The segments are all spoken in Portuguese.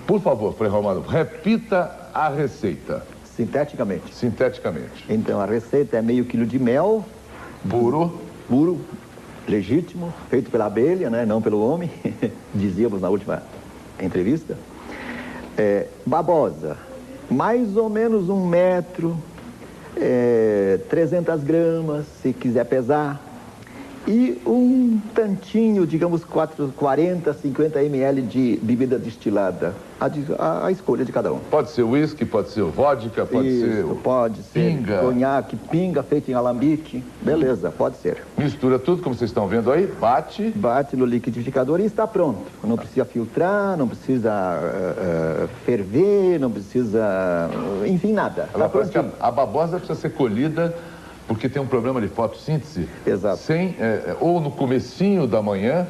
Por favor, Frei Romano, repita a receita. Sinteticamente. Sinteticamente. Então, a receita é meio quilo de mel. Puro, legítimo, feito pela abelha, né? Não pelo homem, dizíamos na última entrevista. Babosa, mais ou menos 1 metro, 300 gramas, se quiser pesar. E um tantinho, digamos, 40, 50 ml de bebida destilada. A escolha de cada um. Pode ser uísque, pode ser vodka, pode ser pinga. Conhaque, pinga feito em alambique. Beleza, pode ser. Mistura tudo, como vocês estão vendo aí, bate. Bate no liquidificador e está pronto. Não precisa filtrar, não precisa ferver, não precisa... Enfim, nada. Agora, parece que a babosa precisa ser colhida porque tem um problema de fotossíntese. Exato. Ou no comecinho da manhã,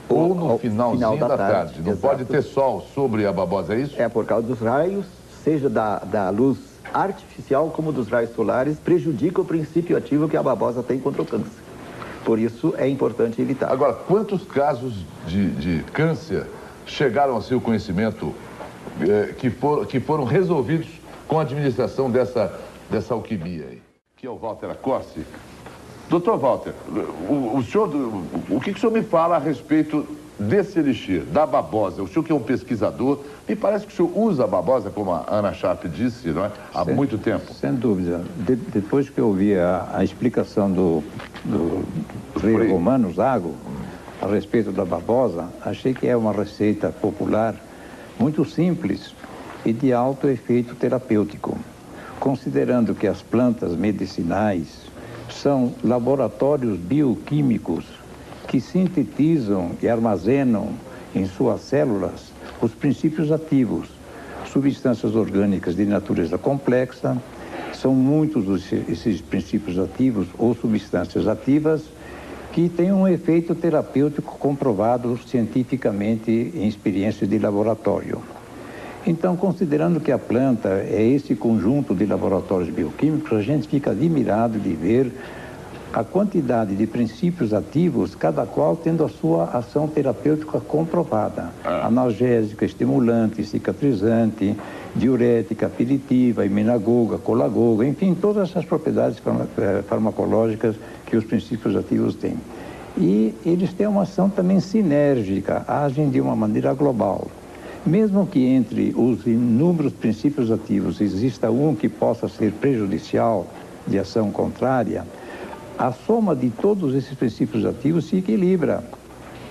ou no finalzinho da tarde. Não pode ter sol sobre a babosa, é isso? É por causa dos raios, seja da luz artificial como dos raios solares, prejudica o princípio ativo que a babosa tem contra o câncer. Por isso é importante evitar. Agora, quantos casos de câncer chegaram ao seu conhecimento que foram resolvidos com a administração dessa alquimia aí? Que é o Walter Acossi. Doutor Walter, o que o senhor me fala a respeito desse elixir, da babosa? O senhor que é um pesquisador, me parece que o senhor usa a babosa, como a Ana Sharp disse, não é? Há muito tempo. Sem dúvida. Depois que eu ouvi a explicação do Frei Romano Zago a respeito da babosa, achei que é uma receita popular muito simples e de alto efeito terapêutico. Considerando que as plantas medicinais são laboratórios bioquímicos que sintetizam e armazenam em suas células os princípios ativos, substâncias orgânicas de natureza complexa, são muitos esses princípios ativos ou substâncias ativas que têm um efeito terapêutico comprovado cientificamente em experiências de laboratório. Então, considerando que a planta é esse conjunto de laboratórios bioquímicos, a gente fica admirado de ver a quantidade de princípios ativos, cada qual tendo a sua ação terapêutica comprovada. Analgésica, estimulante, cicatrizante, diurética, aperitiva, imunagoga, colagoga, enfim, todas essas propriedades farmacológicas que os princípios ativos têm. E eles têm uma ação também sinérgica, agem de uma maneira global. Mesmo que entre os inúmeros princípios ativos exista um que possa ser prejudicial, de ação contrária, a soma de todos esses princípios ativos se equilibra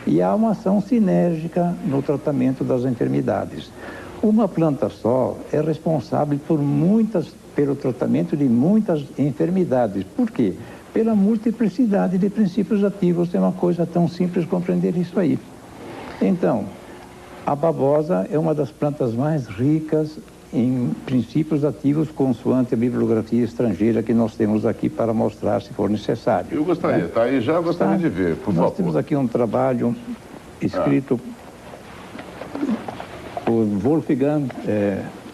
e há uma ação sinérgica no tratamento das enfermidades. Uma planta só é responsável pelo tratamento de muitas enfermidades. Por quê? Pela multiplicidade de princípios ativos. É uma coisa tão simples compreender isso aí. Então, a babosa é uma das plantas mais ricas em princípios ativos consoante a bibliografia estrangeira que nós temos aqui para mostrar, se for necessário. Eu gostaria, tá aí já, gostaria de ver, por favor. Nós temos aqui um trabalho escrito por Wolfgang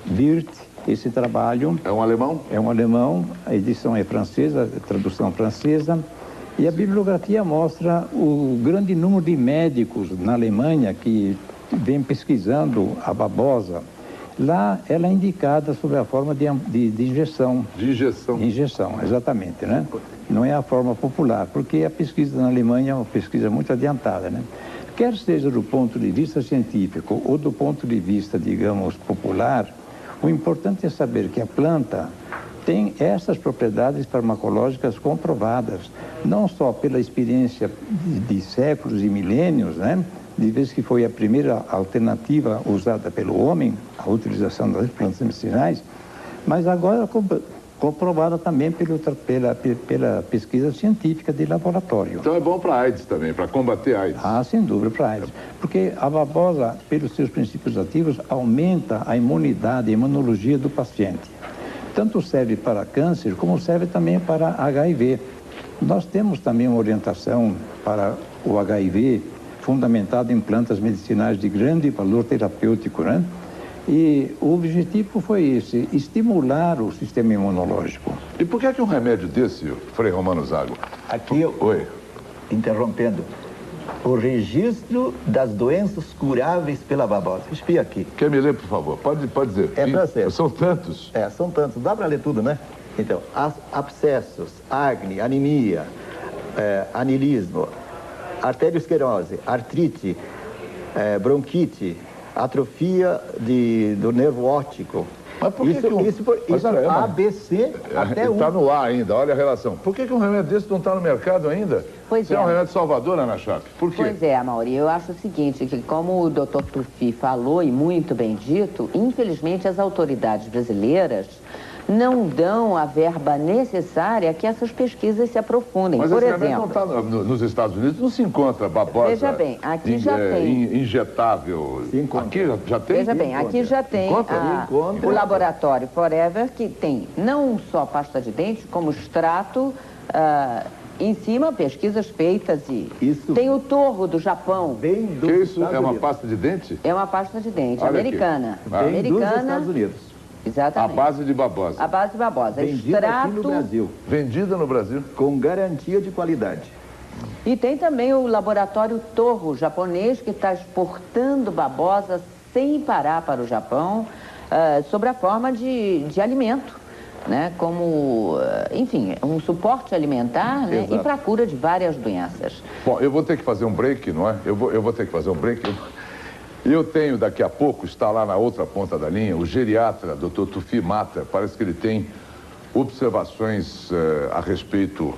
Wirth. Esse trabalho... É um alemão? É um alemão, a edição é francesa, a tradução francesa. E a bibliografia mostra o grande número de médicos na Alemanha que vem pesquisando a babosa. Lá ela é indicada sob a forma de injeção. De injeção? Injeção, exatamente, né? Não é a forma popular, porque a pesquisa na Alemanha é uma pesquisa muito adiantada, né? Quer seja do ponto de vista científico ou do ponto de vista, digamos, popular, o importante é saber que a planta tem essas propriedades farmacológicas comprovadas, não só pela experiência de séculos e milênios, né? De vez que foi a primeira alternativa usada pelo homem, a utilização das plantas medicinais, mas agora comprovada também pela pesquisa científica de laboratório. Então é bom para a AIDS também, para combater a AIDS. Ah, sem dúvida, para a AIDS. Porque a babosa, pelos seus princípios ativos, aumenta a imunidade, a imunologia do paciente. Tanto serve para câncer, como serve também para HIV. Nós temos também uma orientação para o HIV, fundamentado em plantas medicinais de grande valor terapêutico, né? E o objetivo foi esse, estimular o sistema imunológico. E por que um remédio desse, Frei Romano Zago? Aqui, interrompendo, O registro das doenças curáveis pela babosa. Espia aqui. Quer me ler, por favor? Pode dizer. É francês. São tantos. São tantos. Dá para ler tudo, né? Então, abscessos, acne, anemia, anilismo, arteriosclerose, artrite, bronquite, atrofia do nervo óptico. Mas por que isso ABC até está no ar ainda, olha a relação. Por que um remédio desse não está no mercado ainda? Pois é um remédio salvador, Ana Chape. Por quê? Pois é, Amaury, eu acho o seguinte, que como o Dr. Tuffi falou e muito bem dito, infelizmente as autoridades brasileiras não dão a verba necessária que essas pesquisas se aprofundem. Mas por esse exemplo, remédio não está nos Estados Unidos, não se encontra babosa. Veja bem, aqui já tem. Injetável. Se encontra. Aqui já tem? Veja bem, aqui já tem o laboratório Forever, que tem não só pasta de dente, como extrato, em cima, pesquisas feitas e... Isso. Tem o Torro do Japão. Vem dos Que isso? Estados É uma Unidos. pasta de dente? É uma pasta de dente, Olha americana. aqui. Ah. Vem dos Americana, Estados Unidos. exatamente. A base de babosa. A base de babosa. Vendida aqui no Brasil. Vendida no Brasil. Com garantia de qualidade. E tem também o laboratório Torro japonês, que está exportando babosa sem parar para o Japão, sob a forma de alimento, né? Como, enfim, um suporte alimentar, né? E para a cura de várias doenças. Bom, eu vou ter que fazer um break, não é? Eu vou ter que fazer um break. Eu tenho, daqui a pouco, está lá na outra ponta da linha, o geriatra, Dr. Tuffi Mata. Parece que ele tem observações a respeito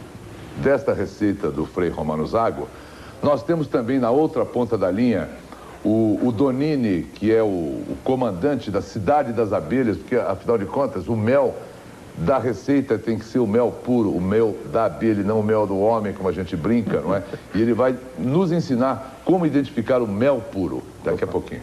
desta receita do Frei Romano Zago. Nós temos também na outra ponta da linha o Donini, que é o comandante da Cidade das Abelhas, porque, afinal de contas, o mel da receita tem que ser o mel puro, o mel da abelha, e não o mel do homem, como a gente brinca, não é? E ele vai nos ensinar como identificar o mel puro daqui a pouquinho.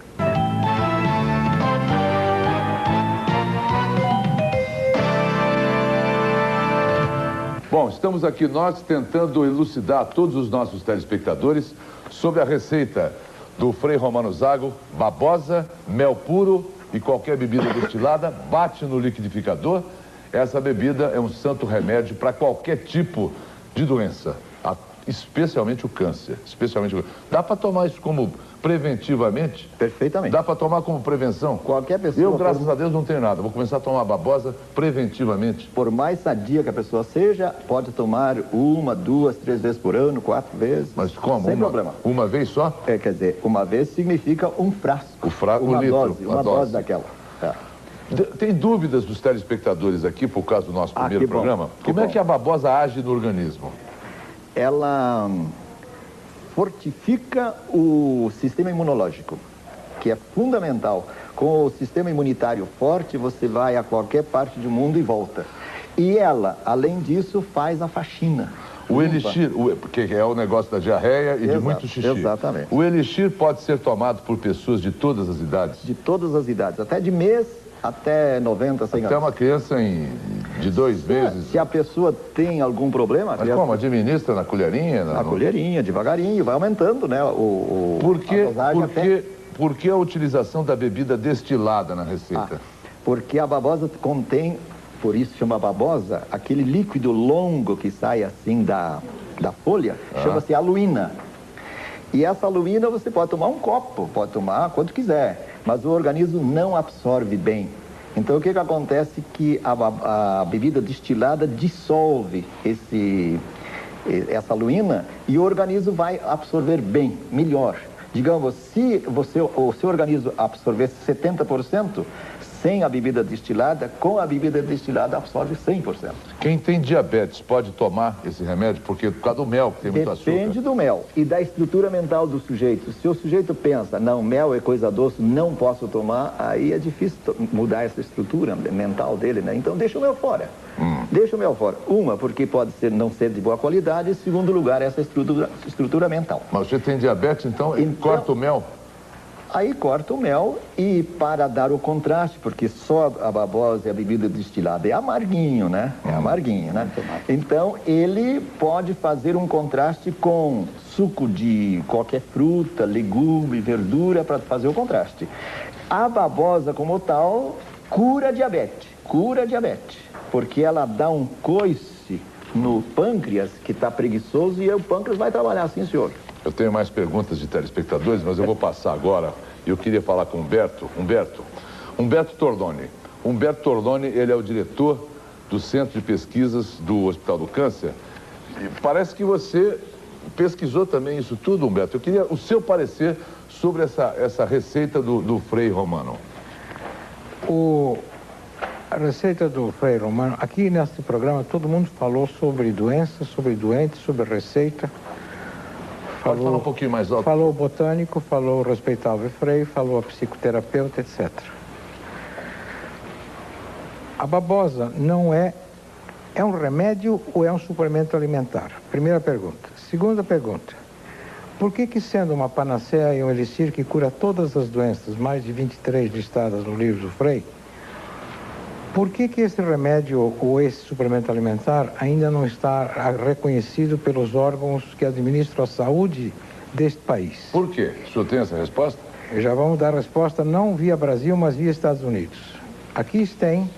Bom, estamos aqui nós tentando elucidar a todos os nossos telespectadores sobre a receita do Frei Romano Zago, babosa, mel puro e qualquer bebida destilada, bate no liquidificador. Essa bebida é um santo remédio para qualquer tipo de doença, especialmente o câncer. Dá para tomar isso como preventivamente? Perfeitamente. Dá para tomar como prevenção? Qualquer pessoa... Eu, graças a Deus, não tenho nada. Vou começar a tomar babosa preventivamente. Por mais sadia que a pessoa seja, pode tomar 1, 2, 3 vezes por ano, 4 vezes. Mas como? Sem problema. Uma vez só? Quer dizer, uma vez significa um frasco. Um litro. Uma dose daquela. Tem dúvidas dos telespectadores aqui, por causa do nosso primeiro programa? Como é que a babosa age no organismo? Ela fortifica o sistema imunológico, que é fundamental. Com o sistema imunitário forte, você vai a qualquer parte do mundo e volta. E ela, além disso, faz a faxina. O elixir, porque é o negócio da diarreia e de muito xixi. Exatamente. O elixir pode ser tomado por pessoas de todas as idades? De todas as idades, até de mês até 90, 100 anos. Até uma criança de 2 meses? Se a pessoa tem algum problema... Mas como? Administra na colherinha? Na colherinha, devagarinho, vai aumentando, né? Por que a utilização da bebida destilada na receita? Porque a babosa contém, por isso chama babosa, aquele líquido longo que sai assim da folha, chama-se aluína. E essa aluína você pode tomar um copo, pode tomar quanto quiser, mas o organismo não absorve bem. Então o que acontece que a bebida destilada dissolve essa aluína e o organismo vai absorver bem, melhor. Digamos, se o seu organismo absorver 70%, sem a bebida destilada, com a bebida destilada absorve 100%. Quem tem diabetes pode tomar esse remédio? Porque por causa do mel, que tem muito açúcar. Depende do mel e da estrutura mental do sujeito. Se o sujeito pensa, não, mel é coisa doce, não posso tomar, aí é difícil mudar essa estrutura mental dele, né? Então deixa o mel fora. Deixa o mel fora. Uma, porque pode não ser de boa qualidade, e segundo lugar, essa estrutura mental. Mas você tem diabetes, então corta o mel? Aí corta o mel e para dar o contraste, porque só a babosa e a bebida destilada é amarguinho, né? É amarguinho, né? Então ele pode fazer um contraste com suco de qualquer fruta, legume, verdura para fazer o contraste. A babosa como tal cura diabetes, porque ela dá um coice no pâncreas que está preguiçoso e o pâncreas vai trabalhar assim, senhor. Eu tenho mais perguntas de telespectadores, mas eu vou passar agora. Eu queria falar com o Humberto Tordoni. Humberto Tordoni, ele é o diretor do Centro de Pesquisas do Hospital do Câncer. E parece que você pesquisou também isso tudo, Humberto. Eu queria o seu parecer sobre essa receita do Frei Romano. A receita do Frei Romano, aqui nesse programa todo mundo falou sobre doenças, sobre doentes, sobre receita. Pode falar um pouquinho mais alto. Falou o botânico, falou o respeitável Frei, falou a psicoterapeuta, etc. A babosa não é um remédio ou é um suplemento alimentar? Primeira pergunta. Segunda pergunta. Por que sendo uma panaceia e um elixir que cura todas as doenças, mais de 23 listadas no livro do Frei, por que esse remédio ou esse suplemento alimentar ainda não está reconhecido pelos órgãos que administram a saúde deste país? Por quê? O senhor tem essa resposta? Já vamos dar a resposta não via Brasil, mas via Estados Unidos. Aqui tem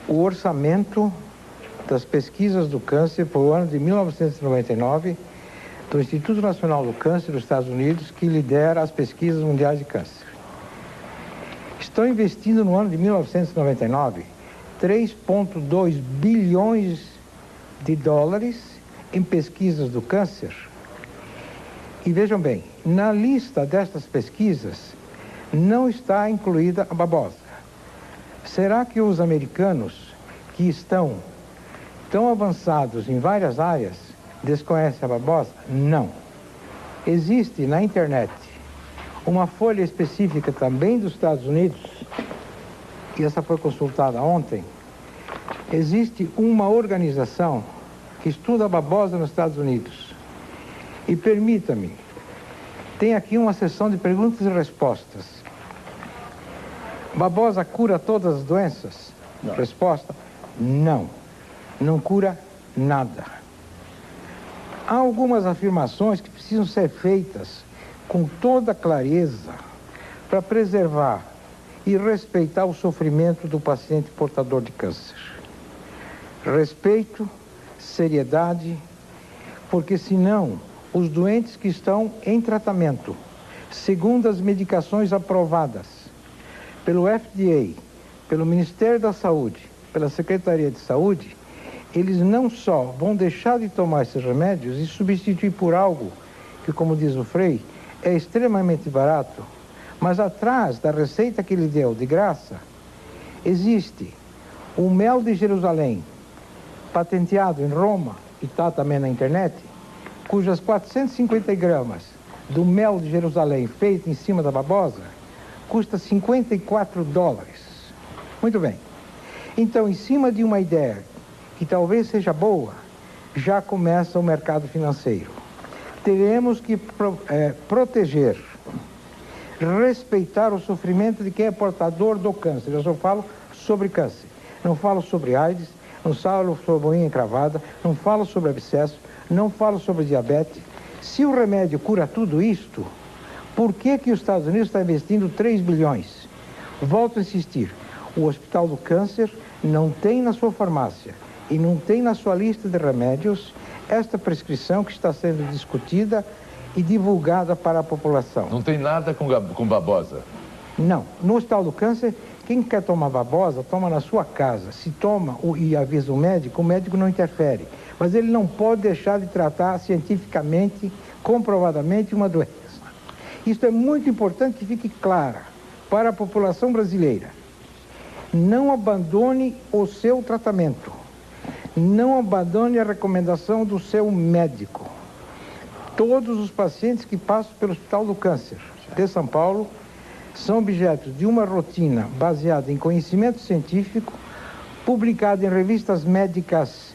o orçamento das pesquisas do câncer para o ano de 1999 do Instituto Nacional do Câncer dos Estados Unidos, que lidera as pesquisas mundiais de câncer. Estão investindo no ano de 1999 3,2 bilhões de dólares em pesquisas do câncer. E vejam bem, na lista destas pesquisas não está incluída a babosa. Será que os americanos, que estão tão avançados em várias áreas, desconhecem a babosa? Não. Existe na internet uma folha específica também dos Estados Unidos, e essa foi consultada ontem. Existe uma organização que estuda a babosa nos Estados Unidos. E permita-me, tem aqui uma sessão de perguntas e respostas. Babosa cura todas as doenças? Não. Resposta: não. Não cura nada. Há algumas afirmações que precisam ser feitas com toda clareza para preservar e respeitar o sofrimento do paciente portador de câncer. Respeito, seriedade, porque senão os doentes que estão em tratamento, segundo as medicações aprovadas pelo FDA, pelo Ministério da Saúde, pela Secretaria de Saúde, eles não só vão deixar de tomar esses remédios e substituir por algo que, como diz o Frei, é extremamente barato, mas atrás da receita que ele deu de graça, existe o mel de Jerusalém, patenteado em Roma, e está também na internet, cujas 450 gramas do mel de Jerusalém feito em cima da babosa, custa 54 dólares. Muito bem. Então, em cima de uma ideia que talvez seja boa, já começa o mercado financeiro. Teremos que proteger, respeitar o sofrimento de quem é portador do câncer. Eu só falo sobre câncer. Não falo sobre AIDS, não falo sobre unha encravada, não falo sobre abscesso, não falo sobre diabetes. Se o remédio cura tudo isto, por que os Estados Unidos estão investindo 3 bilhões? Volto a insistir, o Hospital do Câncer não tem na sua farmácia e não tem na sua lista de remédios esta prescrição que está sendo discutida e divulgada para a população. Não tem nada com babosa? Não. No Hospital do Câncer, quem quer tomar babosa, toma na sua casa. Se toma e avisa o médico não interfere. Mas ele não pode deixar de tratar cientificamente, comprovadamente, uma doença. Isso é muito importante que fique clara para a população brasileira. Não abandone o seu tratamento. Não abandone a recomendação do seu médico. Todos os pacientes que passam pelo Hospital do Câncer de São Paulo são objetos de uma rotina baseada em conhecimento científico, publicada em revistas médicas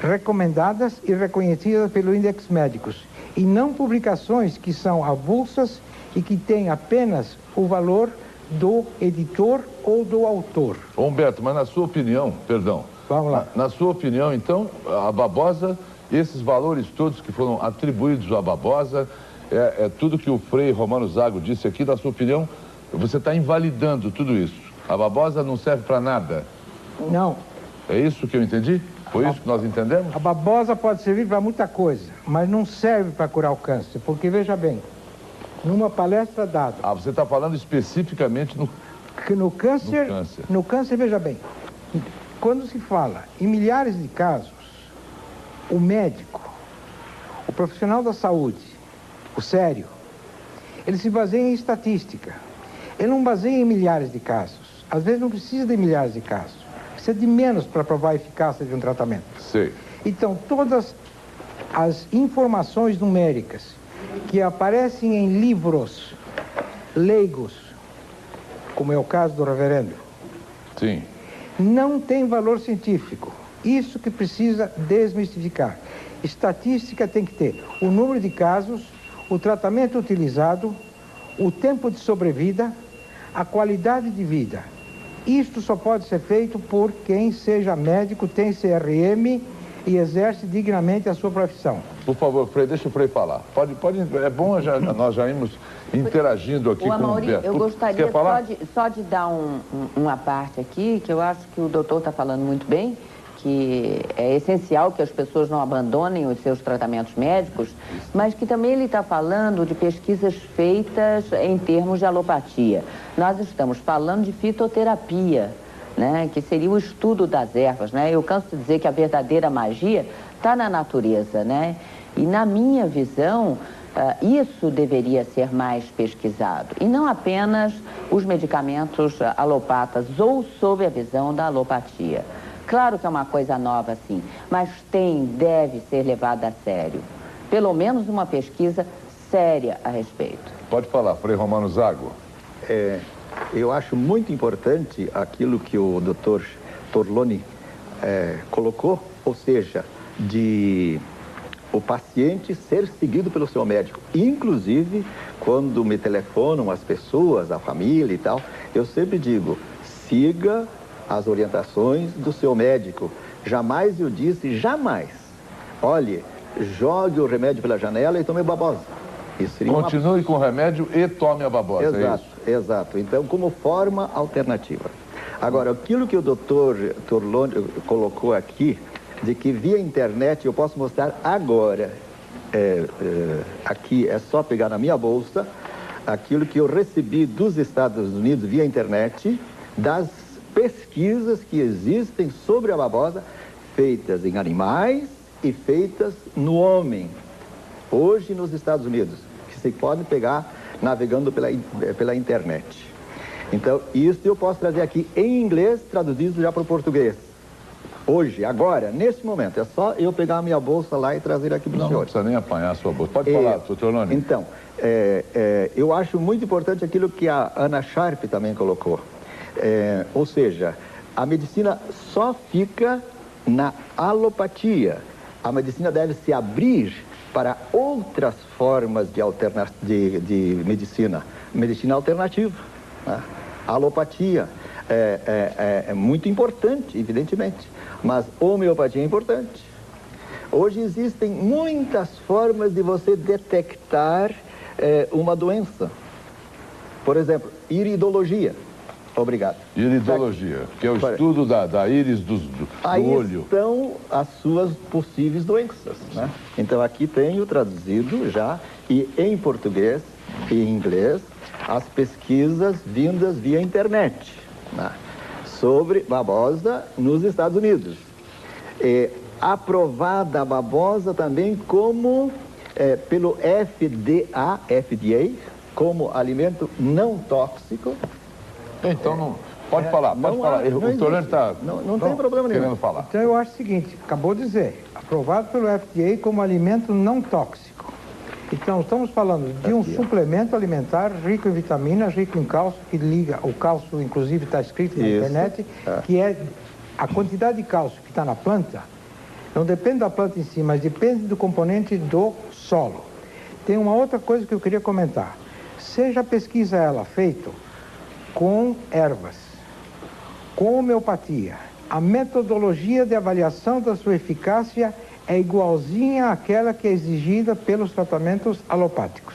recomendadas e reconhecidas pelo Index Médicos, e não publicações que são avulsas e que têm apenas o valor do editor ou do autor. Humberto, mas na sua opinião, perdão, vamos lá. Na sua opinião, então, a babosa, esses valores todos que foram atribuídos à babosa, é tudo que o Frei Romano Zago disse aqui, na sua opinião, você está invalidando tudo isso. A babosa não serve para nada. Não. É isso que eu entendi? Foi isso que nós entendemos? A babosa pode servir para muita coisa, mas não serve para curar o câncer, porque veja bem, numa palestra dada... Ah, você está falando especificamente no câncer. No câncer, veja bem, quando se fala em milhares de casos, o médico, o profissional da saúde, o sério, ele se baseia em estatística. Ele não baseia em milhares de casos. Às vezes não precisa de milhares de casos. Precisa de menos para provar a eficácia de um tratamento. Sim. Então, todas as informações numéricas que aparecem em livros leigos, como é o caso do reverendo, sim, não tem valor científico. Isso que precisa desmistificar. Estatística tem que ter o número de casos, o tratamento utilizado, o tempo de sobrevida, a qualidade de vida. Isto só pode ser feito por quem seja médico, tem CRM e exerce dignamente a sua profissão. Por favor, Frei, deixa o Frei falar. Pode, é bom, nós já ímos interagindo aqui com o Amaury, Humberto. eu gostaria só de dar uma parte aqui, que eu acho que o doutor está falando muito bem, que é essencial que as pessoas não abandonem os seus tratamentos médicos, mas que também ele está falando de pesquisas feitas em termos de alopatia. Nós estamos falando de fitoterapia, né, que seria o estudo das ervas, né? Eu canso de dizer que a verdadeira magia está na natureza, né? E na minha visão, isso deveria ser mais pesquisado, e não apenas os medicamentos alopatas ou sob a visão da alopatia. Claro que é uma coisa nova, sim, mas deve ser levada a sério. Pelo menos uma pesquisa séria a respeito. Pode falar, Frei Romano Zago. Eu acho muito importante aquilo que o Dr. Torloni colocou, ou seja, de o paciente ser seguido pelo seu médico. Inclusive, quando me telefonam as pessoas, a família e tal, eu sempre digo, siga as orientações do seu médico. Jamais eu disse, jamais. Olhe, jogue o remédio pela janela e tome babosa. Isso seria Continue com o remédio e tome a babosa. Exato, é isso? Exato. Então, como forma alternativa. Agora, aquilo que o doutor Torloni colocou aqui, de que via internet, eu posso mostrar agora. Aqui é só pegar na minha bolsa aquilo que eu recebi dos Estados Unidos via internet, das pesquisas que existem sobre a babosa, feitas em animais e feitas no homem, hoje nos Estados Unidos, que se pode pegar navegando pela internet. Então, isso eu posso trazer aqui em inglês, traduzido já para o português. Hoje, agora, nesse momento, é só eu pegar a minha bolsa lá e trazer aqui para o senhor. Não precisa nem apanhar a sua bolsa. Pode falar, doutor Loni. Então, eu acho muito importante aquilo que a Ana Sharp também colocou. Ou seja, a medicina só fica na alopatia. A medicina deve se abrir para outras formas de medicina. Medicina alternativa, né? A alopatia é muito importante, evidentemente, mas homeopatia é importante. Hoje existem muitas formas de você detectar uma doença. Por exemplo, iridologia. Obrigado. Iridologia, que é o estudo da íris do olho. Aí estão as suas possíveis doenças, né? Então aqui tenho traduzido já, e em português e em inglês, as pesquisas vindas via internet, né, sobre babosa nos Estados Unidos. Aprovada a babosa também como, pelo FDA, como alimento não tóxico. Então, não, pode falar. O Torloni está não tem problema nenhum. Querendo falar. Então eu acho o seguinte, acabou de dizer, aprovado pelo FDA como alimento não tóxico. Então estamos falando de um suplemento alimentar rico em vitaminas, rico em cálcio, que liga, o cálcio inclusive está escrito na internet, que é a quantidade de cálcio que está na planta, não depende da planta em si, mas depende do componente do solo. Tem uma outra coisa que eu queria comentar. Seja a pesquisa ela feita com ervas, com homeopatia, a metodologia de avaliação da sua eficácia é igualzinha àquela que é exigida pelos tratamentos alopáticos.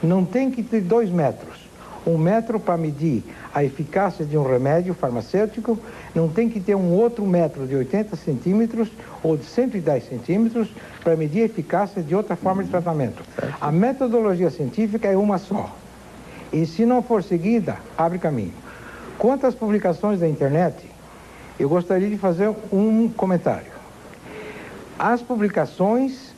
Não tem que ter 2 metros. um metro para medir a eficácia de um remédio farmacêutico, não tem que ter um outro metro de 80 centímetros ou de 110 centímetros para medir a eficácia de outra forma de tratamento. A metodologia científica é uma só. E se não for seguida, abre caminho. Quanto às publicações da internet, eu gostaria de fazer um comentário. As publicações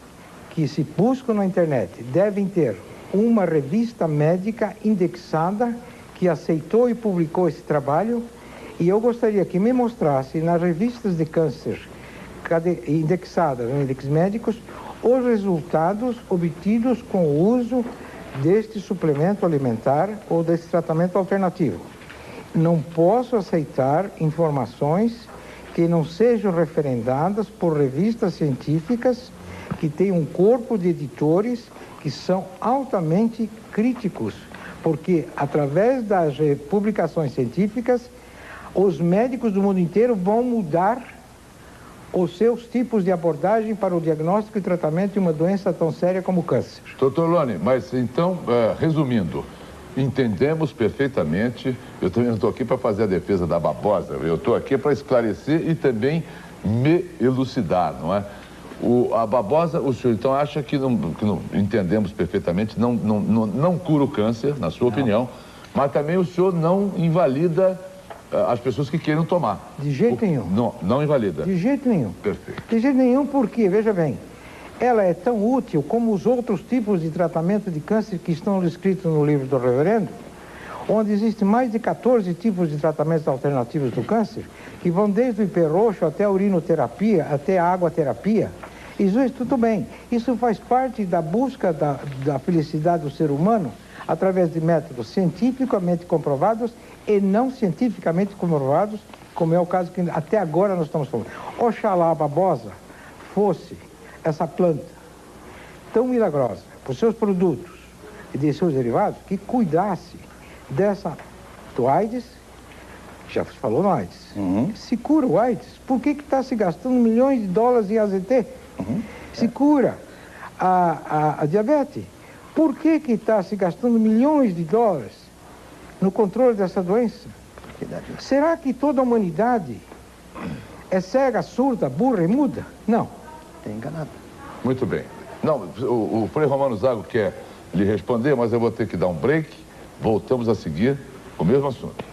que se buscam na internet devem ter uma revista médica indexada que aceitou e publicou esse trabalho, e eu gostaria que me mostrasse nas revistas de câncer indexadas em índices médicos os resultados obtidos com o uso deste suplemento alimentar ou desse tratamento alternativo. Não posso aceitar informações que não sejam referendadas por revistas científicas que têm um corpo de editores que são altamente críticos, porque através das publicações científicas, os médicos do mundo inteiro vão mudar os seus tipos de abordagem para o diagnóstico e tratamento de uma doença tão séria como o câncer. Doutor Loni, mas então, resumindo, entendemos perfeitamente, eu também não estou aqui para fazer a defesa da babosa, eu estou aqui para esclarecer e também me elucidar, não é? A babosa, o senhor então acha que não entendemos perfeitamente, não cura o câncer, na sua opinião, mas também o senhor não invalida as pessoas que queiram tomar. De jeito nenhum. Não invalida. De jeito nenhum. Perfeito. De jeito nenhum, porque, veja bem, ela é tão útil como os outros tipos de tratamento de câncer que estão descritos no livro do reverendo, onde existem mais de 14 tipos de tratamentos alternativos do câncer, que vão desde o IP roxo até a urinoterapia, até a água-terapia. Isso tudo bem. Isso faz parte da busca da felicidade do ser humano através de métodos cientificamente comprovados e não cientificamente comprovados, como é o caso que até agora nós estamos falando. Oxalá a babosa fosse essa planta tão milagrosa por seus produtos e de seus derivados que cuidasse do AIDS, já se falou no AIDS, se cura o AIDS, por que está se gastando milhões de dólares em AZT? Se cura a diabetes, por que está se gastando milhões de dólares no controle dessa doença? Será que toda a humanidade é cega, surda, burra e muda? Não. Tem enganado. Muito bem. Não, o Frei Romano Zago quer lhe responder, mas eu vou ter que dar um break. Voltamos a seguir com o mesmo assunto.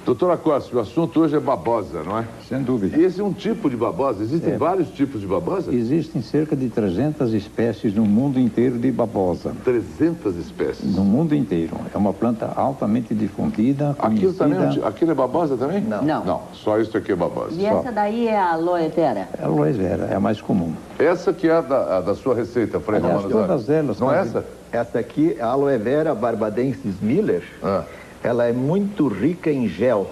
Doutora Costa, o assunto hoje é babosa, não é? Sem dúvida. E esse é um tipo de babosa? Existem vários tipos de babosa? Existem cerca de 300 espécies no mundo inteiro de babosa. 300 espécies? No mundo inteiro. É uma planta altamente difundida, Aquilo conhecida... também, aquilo é babosa também? Não. Não. Só isso aqui é babosa. E essa daí é a aloe vera? A aloe vera é a mais comum. Essa que é a da sua receita, Frei Aliás, Romano Zago. todas elas Não é fazem- essa? Essa aqui, a aloe vera barbadensis Miller, ela é muito rica em gel.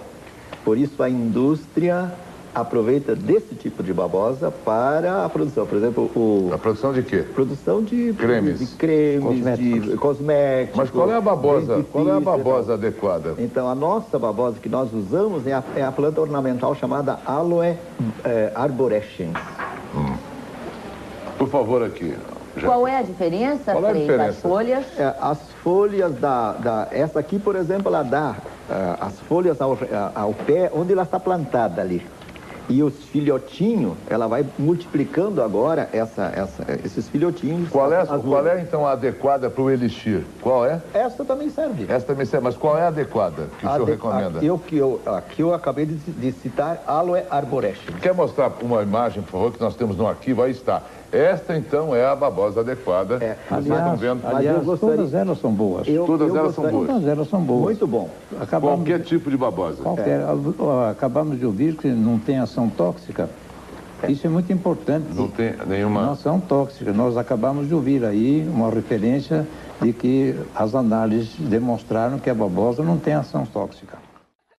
Por isso a indústria aproveita desse tipo de babosa para a produção. Por exemplo, A produção de quê? produção de Cremes. de cremes, de cosméticos. Mas qual é a babosa? dentifício, Qual é a babosa adequada? Então, a nossa babosa que nós usamos é a planta ornamental chamada Aloe arborescens. Por favor, aqui. Já. Qual é a diferença, Qual é a Frei, diferença? das folhas? As folhas essa aqui, por exemplo, ela dá as folhas ao pé onde ela está plantada ali. E os filhotinhos, ela vai multiplicando agora esses filhotinhos. Qual é as então a adequada para o elixir? Qual é? Essa também serve. Essa também serve, mas qual é a adequada que o senhor recomenda? Aqui eu acabei de citar Aloe arborescens. Quer mostrar uma imagem, por favor, que nós temos no arquivo? Aí está. Esta, então, é a babosa adequada. Vocês estão vendo? Aliás, eu gostaria- todas elas são boas. Todas elas são boas. Todas elas são boas. Muito bom. Qualquer tipo de babosa. Acabamos de ouvir que não tem ação tóxica. Isso é muito importante. Não tem nenhuma... Não ação tóxica. Nós acabamos de ouvir aí uma referência de que as análises demonstraram que a babosa não tem ação tóxica.